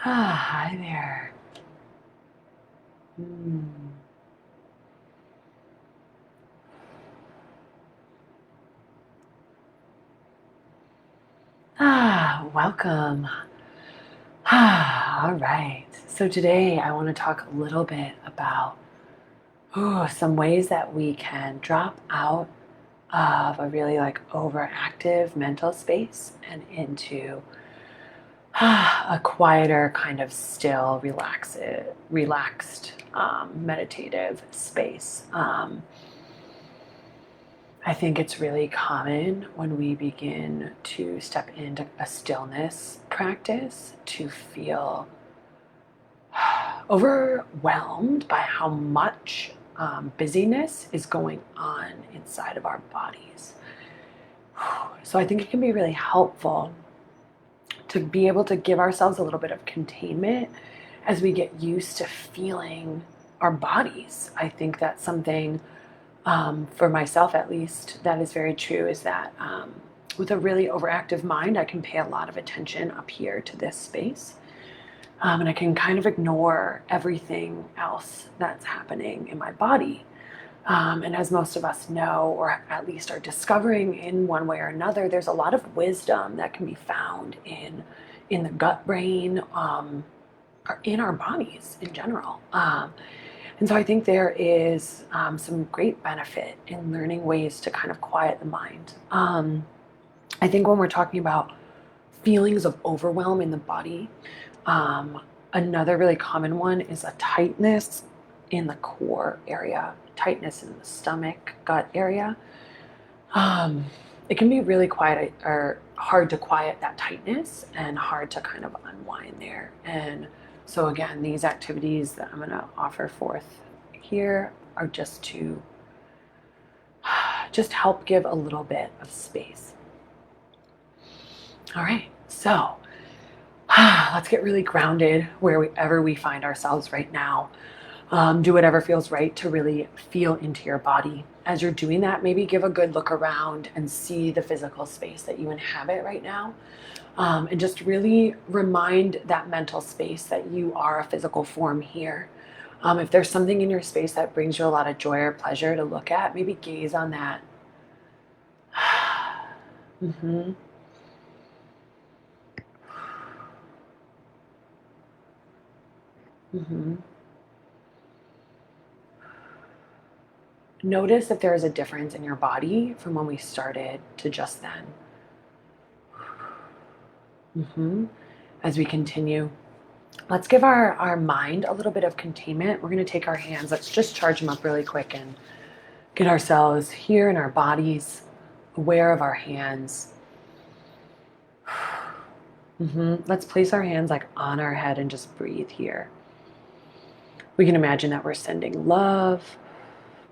Hi there. Mm. Welcome. All right. So today I want to talk a little bit about some ways that we can drop out of a really overactive mental space and into a quieter, kind of still, relaxed, meditative space. I think it's really common when we begin to step into a stillness practice to feel overwhelmed by how much busyness is going on inside of our bodies. So I think it can be really helpful to be able to give ourselves a little bit of containment as we get used to feeling our bodies. I think that's something, for myself at least, that is very true, is that with a really overactive mind, I can pay a lot of attention up here to this space. And I can kind of ignore everything else that's happening in my body. And as most of us know, or at least are discovering in one way or another, there's a lot of wisdom that can be found in the gut brain, or in our bodies in general. And so I think there is some great benefit in learning ways to kind of quiet the mind. I think when we're talking about feelings of overwhelm in the body, another really common one is a tightness in the core area, tightness in the stomach, gut area. It can be really quiet or hard to quiet that tightness and hard to kind of unwind there. And so again, these activities that I'm going to offer forth here are just to just help give a little bit of space. All right, so let's get really grounded wherever we find ourselves right now. Do whatever feels right to really feel into your body. As you're doing that, maybe give a good look around and see the physical space that you inhabit right now. And just really remind that mental space that you are a physical form here. If there's something in your space that brings you a lot of joy or pleasure to look at, maybe gaze on that. mm-hmm. Mm-hmm. Notice if there is a difference in your body from when we started to just then. Mm-hmm. As we continue, let's give our mind a little bit of containment. We're going to take our hands, let's just charge them up really quick and get ourselves here in our bodies, aware of our hands. Mm-hmm. Let's place our hands like on our head and just breathe here. We can imagine that we're sending love.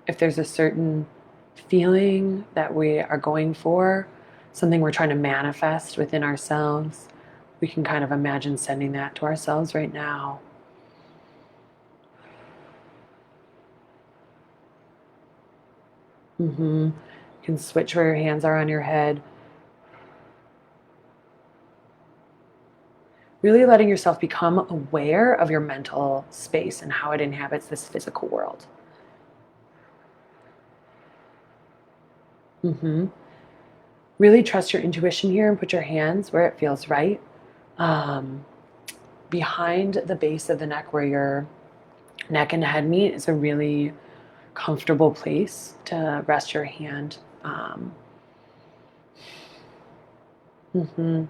If there's a certain feeling that we are going for, something we're trying to manifest within ourselves, we can kind of imagine sending that to ourselves right now. Mm-hmm. You can switch where your hands are on your head. Really letting yourself become aware of your mental space and how it inhabits this physical world. Mm-hmm. Really trust your intuition here and put your hands where it feels right. Behind the base of the neck, where your neck and head meet, is a really comfortable place to rest your hand. Mm-hmm.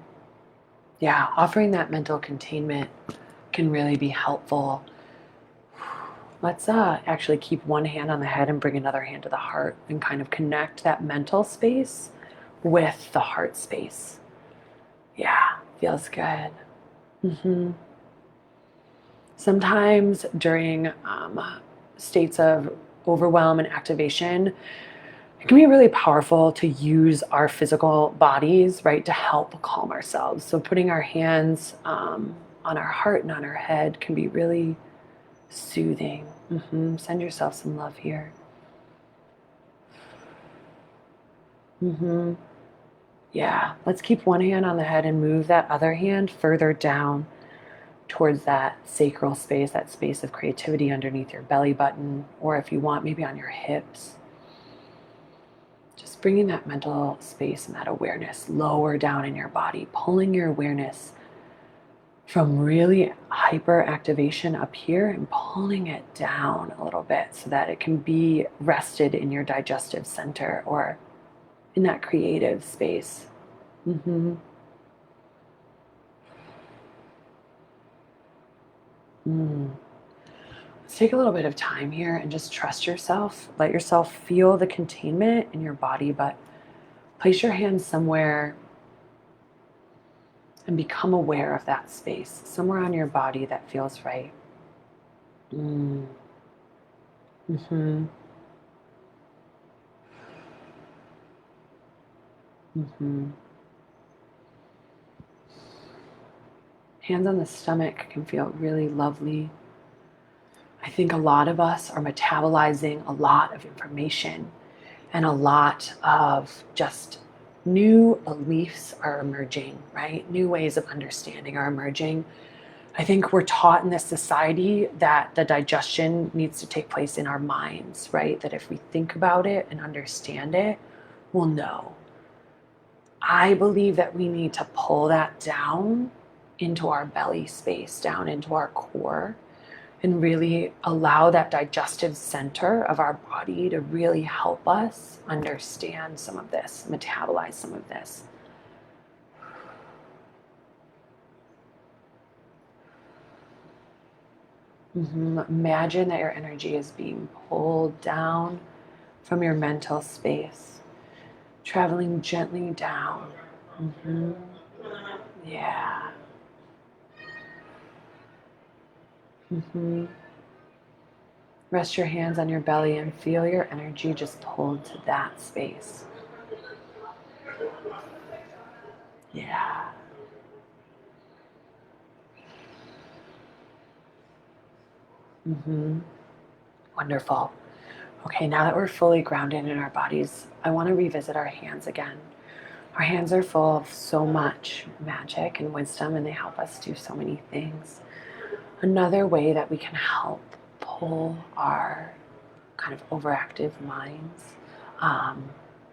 Yeah, offering that mental containment can really be helpful. Let's actually keep one hand on the head and bring another hand to the heart and kind of connect that mental space with the heart space. Yeah, feels good. Mm-hmm. Sometimes during states of overwhelm and activation, it can be really powerful to use our physical bodies, right, to help calm ourselves. So putting our hands on our heart and on our head can be really soothing. Mm-hmm. Send yourself some love here. Mm-hmm. Yeah, let's keep one hand on the head and move that other hand further down towards that sacral space, that space of creativity underneath your belly button, or if you want, maybe on your hips. Just bringing that mental space and that awareness lower down in your body, pulling your awareness from really hyper activation up here and pulling it down a little bit so that it can be rested in your digestive center or in that creative space. Mm-hmm. Let's take a little bit of time here and just trust yourself. Let yourself feel the containment in your body, but place your hands somewhere and become aware of that space, somewhere on your body that feels right. Mm. Mm-hmm. Mm-hmm. Hands on the stomach can feel really lovely. I think a lot of us are metabolizing a lot of information, and a lot of just new beliefs are emerging, right? New ways of understanding are emerging. I think we're taught in this society that the digestion needs to take place in our minds, right? That if we think about it and understand it, we'll know. I believe that we need to pull that down into our belly space, down into our core, and really allow that digestive center of our body to really help us understand some of this, metabolize some of this. Imagine that your energy is being pulled down from your mental space, traveling gently down. Yeah. Rest your hands on your belly and feel your energy just pulled to that space. Yeah. Wonderful. Okay, now that we're fully grounded in our bodies, I want to revisit our hands again. Our hands are full of so much magic and wisdom, and they help us do so many things. Another way that we can help pull our kind of overactive minds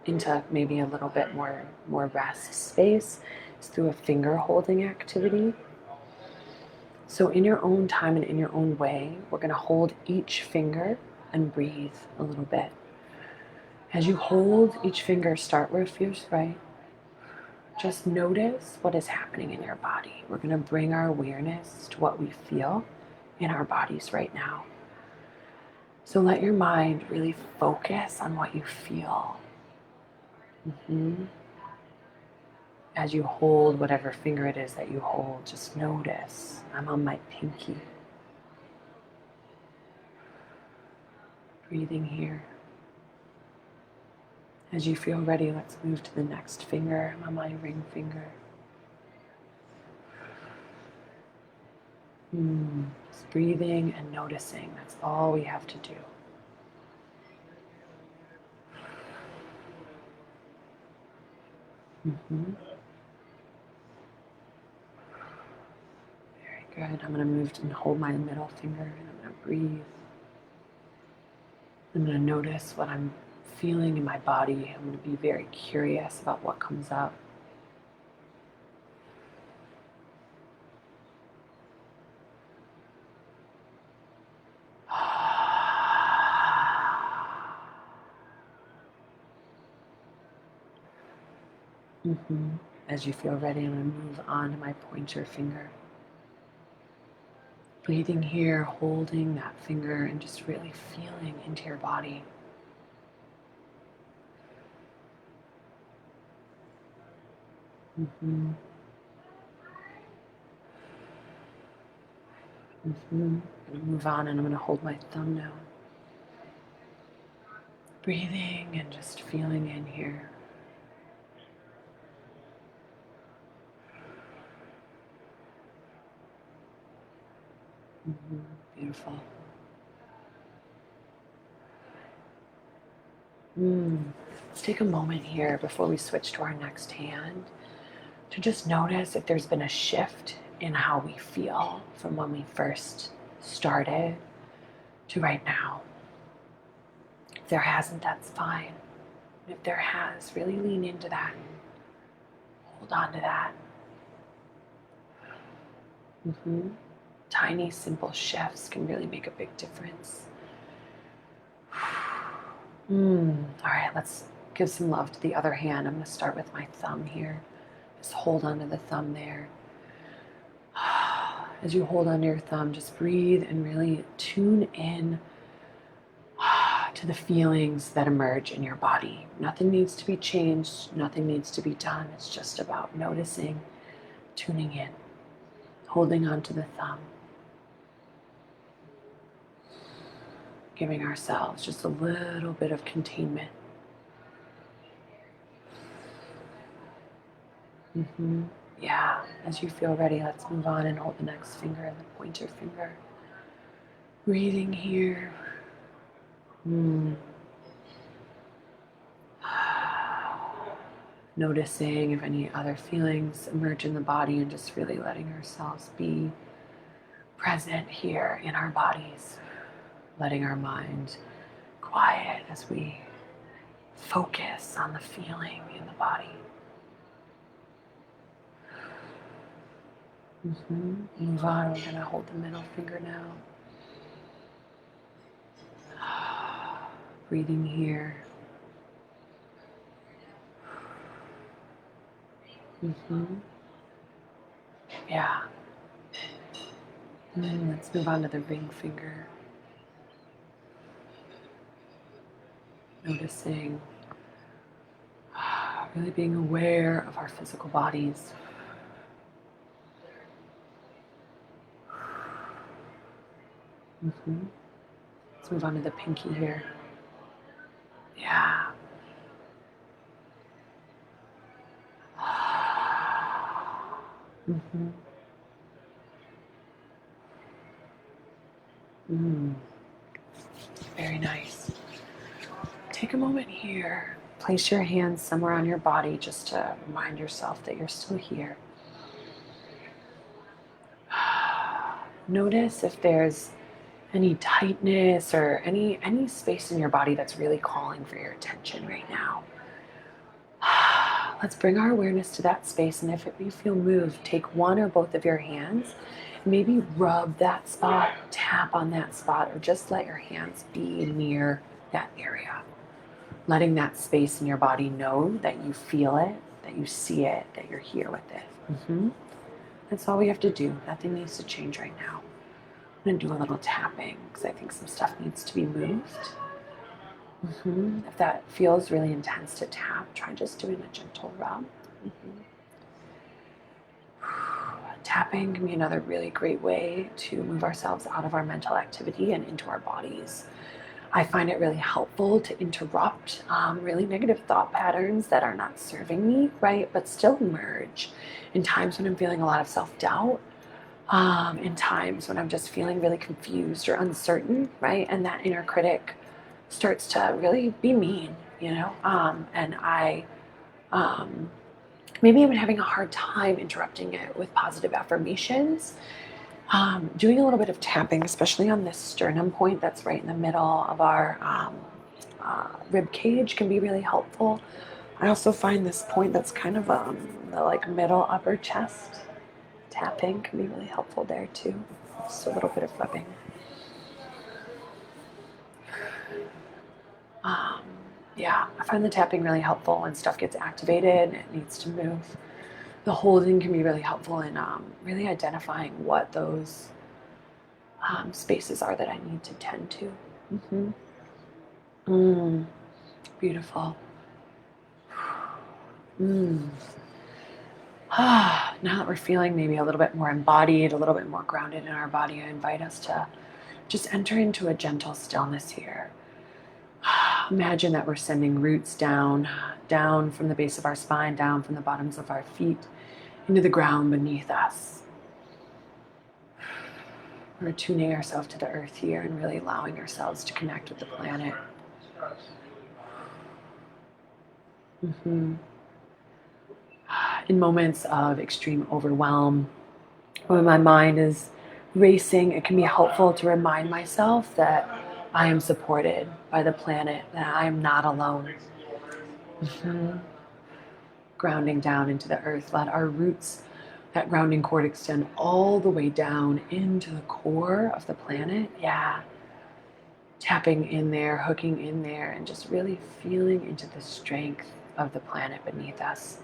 into maybe a little bit more rest space is through a finger holding activity. So in your own time and in your own way, we're going to hold each finger and breathe a little bit. As you hold each finger, start where it feels right. Just notice what is happening in your body. We're going to bring our awareness to what we feel in our bodies right now. So let your mind really focus on what you feel. As you hold whatever finger it is that you hold, just notice, I'm on my pinky. Breathing here. As you feel ready, let's move to the next finger. I'm on my ring finger. Just breathing and noticing. That's all we have to do. Very good. I'm going to move and hold my middle finger, and I'm going to breathe. I'm going to notice what I'm feeling in my body. I'm going to be very curious about what comes up. As you feel ready, I'm going to move on to my pointer finger. Breathing here, holding that finger, and just really feeling into your body. I'm going to move on, and I'm going to hold my thumb now. Breathing and just feeling in here. Beautiful. Let's take a moment here before we switch to our next hand to just notice if there's been a shift in how we feel from when we first started to right now. If there hasn't, that's fine. If there has, really lean into that. Hold on to that. Tiny, simple shifts can really make a big difference. All right, let's give some love to the other hand. I'm going to start with my thumb here. Just hold on to the thumb there. As you hold on to your thumb, just breathe and really tune in to the feelings that emerge in your body. Nothing needs to be changed. Nothing needs to be done. It's just about noticing, tuning in, holding on to the thumb, giving ourselves just a little bit of containment. Yeah, as you feel ready, let's move on and hold the next finger and the pointer finger. Breathing here. Noticing if any other feelings emerge in the body and just really letting ourselves be present here in our bodies. Letting our mind quiet as we focus on the feeling in the body. Move on. We're going to hold the middle finger now. Breathing here. Yeah. Let's move on to the ring finger. Noticing, really being aware of our physical bodies. Let's move on to the pinky here. Yeah. Very nice. Take a moment here. Place your hands somewhere on your body just to remind yourself that you're still here. Notice if there's any tightness or any space in your body that's really calling for your attention right now. Let's bring our awareness to that space, and if you feel moved, take one or both of your hands, maybe rub that spot, tap on that spot, or just let your hands be near that area. Letting that space in your body know that you feel it, that you see it, that you're here with it. That's all we have to do. Nothing needs to change right now. I'm going to do a little tapping because I think some stuff needs to be moved. If that feels really intense to tap, try just doing a gentle rub. Tapping can be another really great way to move ourselves out of our mental activity and into our bodies. I find it really helpful to interrupt really negative thought patterns that are not serving me, right, but still emerge in times when I'm feeling a lot of self-doubt, in times when I'm just feeling really confused or uncertain, right, and that inner critic starts to really be mean, and I maybe I'm having a hard time interrupting it with positive affirmations. Doing a little bit of tapping, especially on this sternum point that's right in the middle of our rib cage, can be really helpful. I also find this point that's kind of the middle upper chest. Tapping can be really helpful there too. Just a little bit of rubbing. Yeah, I find the tapping really helpful when stuff gets activated and it needs to move. The holding can be really helpful in really identifying what those spaces are that I need to tend to. Beautiful. Now that we're feeling maybe a little bit more embodied, a little bit more grounded in our body, I invite us to just enter into a gentle stillness here. Imagine that we're sending roots down from the base of our spine, down from the bottoms of our feet, into the ground beneath us. We're tuning ourselves to the earth here and really allowing ourselves to connect with the planet. In moments of extreme overwhelm When my mind is racing, it can be helpful to remind myself that I am supported by the planet, that I am not alone. Mhm. Grounding down into the earth, let our roots, that grounding cord, extend all the way down into the core of the planet. Yeah. Tapping in there, hooking in there, and just really feeling into the strength of the planet beneath us.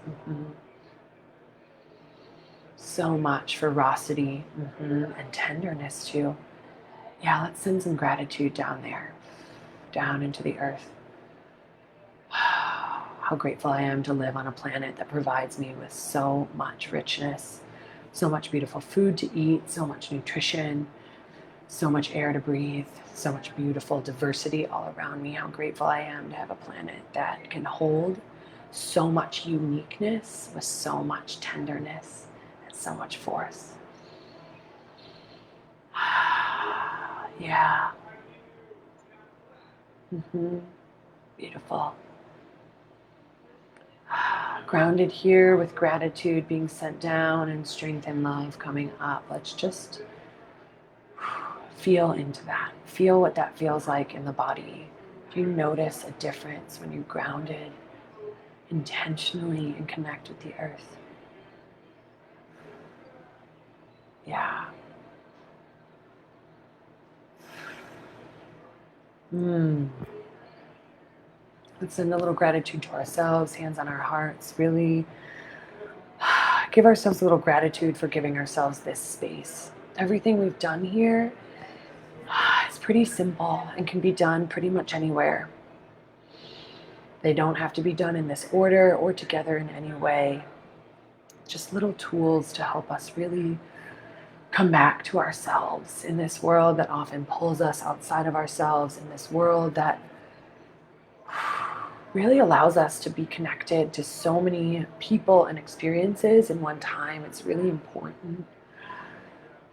So much ferocity and tenderness too. Yeah, let's send some gratitude down there, down into the earth. How grateful I am to live on a planet that provides me with so much richness, so much beautiful food to eat, so much nutrition, so much air to breathe, so much beautiful diversity all around me. How grateful I am to have a planet that can hold so much uniqueness with so much tenderness and so much force. Yeah. Beautiful. Grounded here with gratitude being sent down and strength and love coming up. Let's just feel into that. Feel what that feels like in the body. Do you notice a difference when you're grounded intentionally and connect with the earth? Yeah. Let's send a little gratitude to ourselves, hands on our hearts. Really give ourselves a little gratitude for giving ourselves this space. Everything we've done here is pretty simple and can be done pretty much anywhere. They don't have to be done in this order or together in any way. Just little tools to help us really come back to ourselves in this world that often pulls us outside of ourselves, in this world that really allows us to be connected to so many people and experiences in one time. It's really important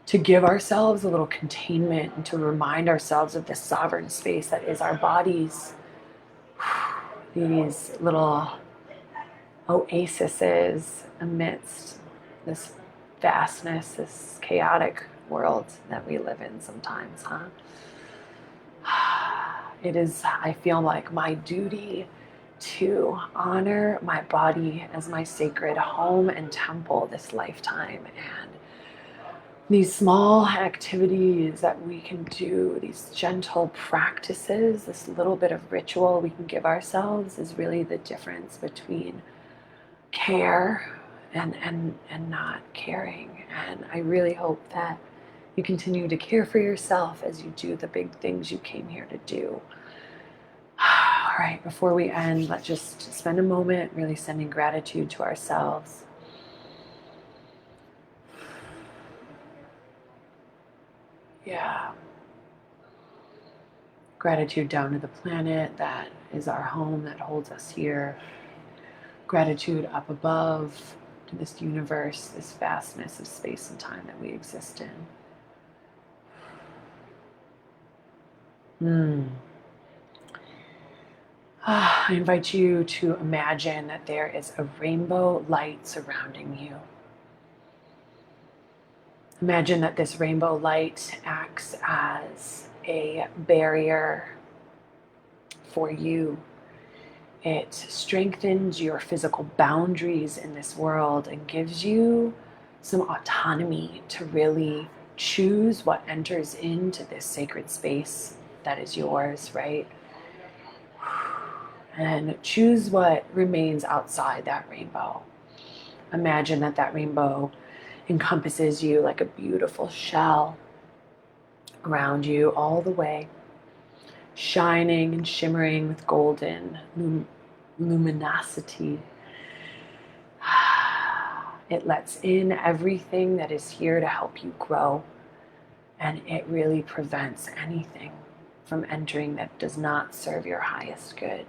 to give ourselves a little containment and to remind ourselves of this sovereign space that is our bodies. These little oases amidst this vastness, this chaotic world that we live in sometimes, huh? It is, I feel like, my duty to honor my body as my sacred home and temple this lifetime. And these small activities that we can do, these gentle practices, this little bit of ritual we can give ourselves is really the difference between care and not caring. And I really hope that you continue to care for yourself as you do the big things you came here to do. All right, before we end, let's just spend a moment really sending gratitude to ourselves. Yeah. Gratitude down to the planet that is our home, that holds us here. Gratitude up above to this universe, this vastness of space and time that we exist in. I invite you to imagine that there is a rainbow light surrounding you. Imagine that this rainbow light acts as a barrier for you. It strengthens your physical boundaries in this world and gives you some autonomy to really choose what enters into this sacred space that is yours, right? And choose what remains outside that rainbow. Imagine that that rainbow encompasses you like a beautiful shell around you all the way, shining and shimmering with golden luminosity. It lets in everything that is here to help you grow, and it really prevents anything from entering that does not serve your highest good.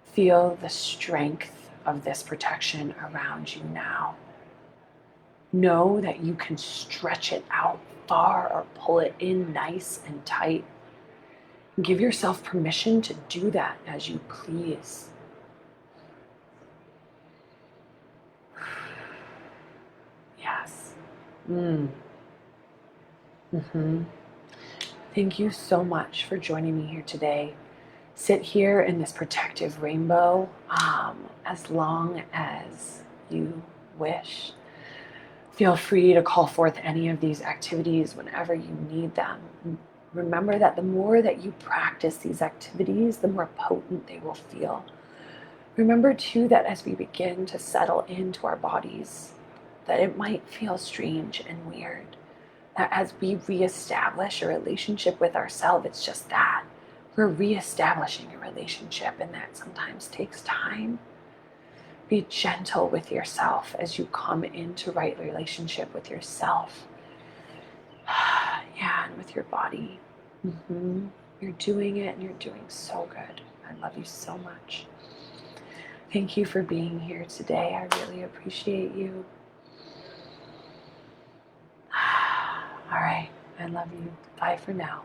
Feel the strength of this protection around you now. Know that you can stretch it out far or pull it in nice and tight. Give yourself permission to do that as you please. Yes. Mm. Mm-hmm. Thank you so much for joining me here today. Sit here in this protective rainbow as long as you wish. Feel free to call forth any of these activities whenever you need them. Remember that the more that you practice these activities, the more potent they will feel. Remember too that as we begin to settle into our bodies, that it might feel strange and weird. That as we reestablish a relationship with ourselves, it's just that. We're reestablishing a relationship, and that sometimes takes time. Be gentle with yourself as you come into right relationship with yourself. Yeah, and with your body. Mm-hmm. You're doing it, and you're doing so good. I love you so much. Thank you for being here today. I really appreciate you. All right, I love you. Bye for now.